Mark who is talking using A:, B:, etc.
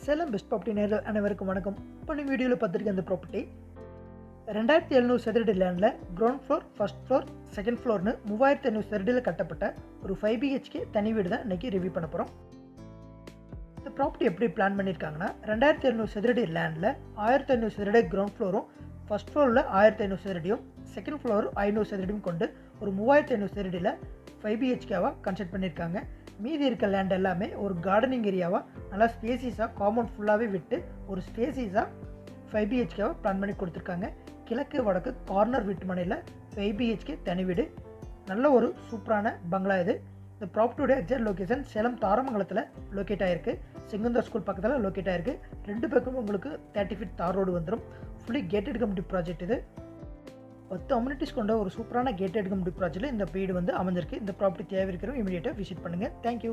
A: Salem best property நேர்கள் அனைவருக்கும் வணக்கம். இப்போ நீங்கள் வீடியோவில் பார்த்துருக்க இந்த ப்ராப்பர்ட்டி 2700 சதுரடி லேண்டில் ground floor, first floor, second ஃப்ளோர்னு 3500 சதுரடியில் கட்டப்பட்ட ஒரு 5 BHK தனி வீடு தான் இன்றைக்கி ரிவ்யூ பண்ண போகிறோம். இந்த ப்ராப்பர்ட்டி எப்படி பிளான் பண்ணியிருக்காங்கன்னா 2700 சதுரடி லேண்டில் 1500 சதுரடி கிரவுண்ட் ஃப்ளோரும், ஃபர்ஸ்ட் ஃப்ளோரில் 1500 சதுரடியும், செகண்ட் ஃப்ளோர் 500 சதுரடியும் கொண்டு ஒரு 3500 சதுரடியில் 5 BHKவாக கன்ஸ்ட்ரக்ட் பண்ணியிருக்காங்க. மீதி இருக்க லேண்ட் எல்லாமே ஒரு கார்டனிங் ஏரியாவாக நல்லா ஸ்பேசிஸாக காம்பவுண்ட் ஃபுல்லாகவே விட்டு ஒரு ஸ்பேசிஸாக 5 BHKவாக பிளான் பண்ணி கொடுத்துருக்காங்க. கிழக்கு வடக்கு கார்னர் வீட்டு மனையில் 5 BHK தனி வீடு. நல்ல ஒரு சூப்பரான பங்களா இது. இந்த ப்ராப்பர்ட்டியோட எக்ஸாக்ட் லொக்கேஷன் சேலம் தாரமங்கலத்தில் லொக்கேட் ஆகிருக்கு. செங்குந்தர் ஸ்கூல் பக்கத்தில் லொக்கேட் ஆகிருக்கு. 2 பக்கமும் உங்களுக்கு 30 ஃபீட் தார் ரோடு வந்துடும். ஃபுல்லி கேட்டட் கம்யூனிட்டி ப்ராஜெக்ட் இது. 10 அம்யூனிட்டிஸ் கொண்ட ஒரு சூப்பரான கேட்டட் கம்யூனிட்டி ப்ராஜெக்ட்டில் இந்த வீடு அமைஞ்சிருக்கு. இந்த ப்ராப்பர்ட்டி தேவை இருக்கிறவங்க இமீடியட்டாக விசிட் பண்ணுங்கள். தேங்க்யூ.